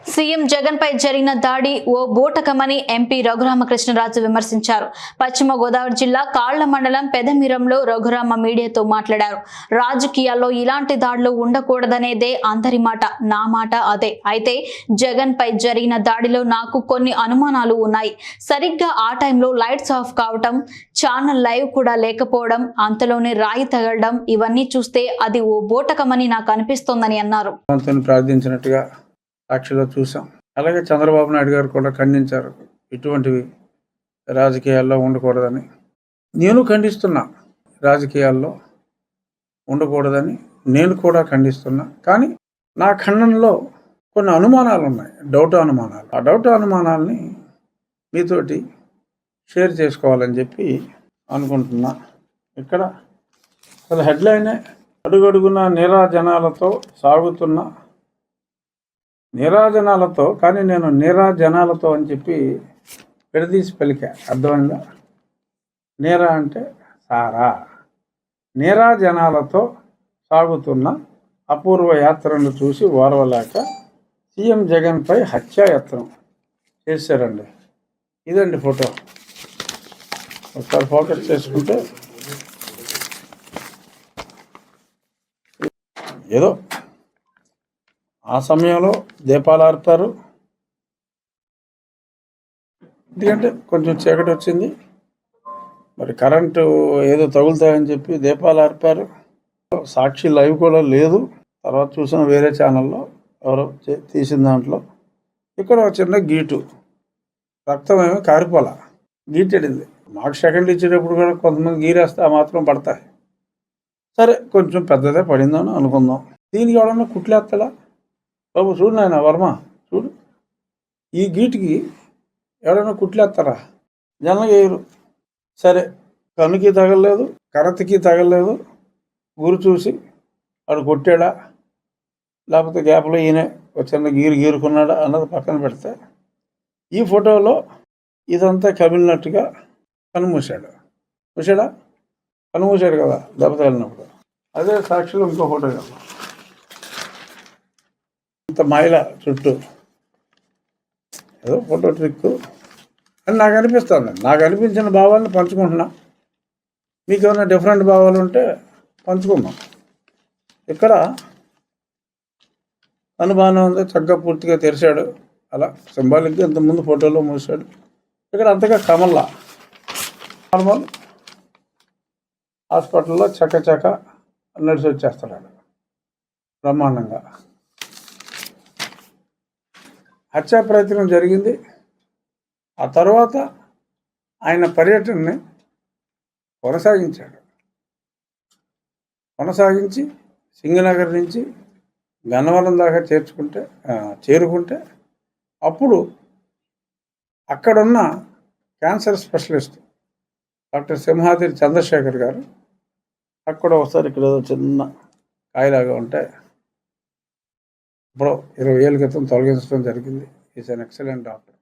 CM Jagan పై జరిగిన దాడి ఓ బూటకమని MP Raghuramakrishnaraju విమర్శించారు. పశ్చిమ గోదావరి జిల్లా కాళ్ల మండలం పెదమిరంలో రఘురామ మీడియాతో మాట్లాడారు. రాజకీయాల్లో ఇలాంటి దాడులు ఉండకూడదనేదే అందరి మాట, నా మాట అదే. అయితే జగన్ పై జరిగిన దాడిలో నాకు కొన్ని అనుమానాలు ఉన్నాయి. సరిగ్గా ఆ టైంలో లైట్స్ ఆఫ్ కావటం, ఛానల్ లైవ్ కూడా లేకపోవడం, అంతలోనే రాయి తగలడం, ఇవన్నీ చూస్తే అది ఓ బూటకమని నాకు అనిపిస్తోందని అన్నారు. ప్రార్థించినట్టుగా సాక్షిలో చూసాం. అలాగే చంద్రబాబు నాయుడు గారు కూడా ఖండించారు, ఇటువంటివి రాజకీయాల్లో ఉండకూడదని. నేను ఖండిస్తున్నా, రాజకీయాల్లో ఉండకూడదని నేను కూడా ఖండిస్తున్నా. కానీ నా ఖండనలో కొన్ని అనుమానాలు ఉన్నాయి, డౌట్ అనుమానాలు. ఆ డౌట్ అనుమానాలని మీతోటి షేర్ చేసుకోవాలని చెప్పి అనుకుంటున్నా. ఇక్కడ అసలు హెడ్లైనే అడుగడుగున నీరాజనాలతో సాగుతున్న నీరాజనాలతో, కానీ నేను నీరాజనాలతో అని చెప్పి విడదీసి పలికా. అర్థమైందా? నీరా అంటే సారా. నీరాజనాలతో సాగుతున్న అపూర్వ యాత్రను చూసి ఓర్వలేక సీఎం జగన్పై హత్యాయత్నం చేశారండి. ఇదండి ఫోటో. ఒకసారి ఫోకస్ చేసుకుంటే ఏదో ఆ సమయంలో దీపాలు ఆర్పారు. ఎందుకంటే కొంచెం చీకటి వచ్చింది, మరి కరెంటు ఏదో తగులుతాయని చెప్పి దీపాలు ఆర్పారు. సాక్షి లైవ్ కూడా లేదు. తర్వాత చూసిన వేరే ఛానల్లో ఎవరో తీసిన దాంట్లో ఇక్కడ ఒక చిన్న గీటు, రక్తం ఏమో కారిపోలా, గీటెడింది. మాకు సెకండ్ ఇచ్చేటప్పుడు కూడా కొంతమంది గీరేస్తే ఆ మాత్రం పడతాయి. సరే, కొంచెం పెద్దదే పడిందని అనుకుందాం. దీనికి ఎవడన్నా కుట్లేస్తాడా? బాబు చూడు నాయన వర్మ, చూడు, ఈ గీటికి ఎవరైనా కుట్లేస్తారా? జనం వేయరు. సరే, కన్నుకి తగలలేదు, కరతకి తగలలేదు, గురి చూసి వాడు కొట్టాడా, లేకపోతే గ్యాప్లో ఈయన ఒక చిన్న గీరుకున్నాడా అన్నది పక్కన పెడితే, ఈ ఫోటోలో ఇదంతా కమిలినట్టుగా కనుమూసాడు. కనుమూసాడు కదా దెబ్బ తగిలినప్పుడు. అదే సాక్షిలో ఇంకో ఫోటో కదా, ఇంత మైల చుట్టూ ఏదో ఫోటో ట్రిక్ అని నాకు అనిపిస్తుంది. నాకు అనిపించిన భావాలను పంచుకుంటున్నా. మీకు ఏమైనా డిఫరెంట్ భావాలు ఉంటే పంచుకుందాం. ఇక్కడ అనుమానం ఉంది, చక్కగా పూర్తిగా తెరిచాడు, అలా సింబాలిక్గా ఇంతకుముందు ఫోటోలో మూసాడు. ఇక్కడ అంతగా కమల్లా నార్మల్ హాస్పిటల్లో చక్క నడిచి వచ్చేస్తున్నాడు బ్రహ్మాండంగా. హత్యా ప్రయత్నం జరిగింది. ఆ తర్వాత ఆయన పర్యటనని కొనసాగించి సింగనగర్ నుంచి గన్నవరం దాకా చేరుకుంటే అప్పుడు అక్కడున్న cancer specialist doctor Simhadri Chandrashekar గారు అక్కడ ఒకసారి ఇక్కడ ఏదో చిన్న కాయలాగా ఉంటే ఇప్పుడు 20 ఏళ్ళ క్రితం తొలగించడం జరిగింది. Is an excellent doctor.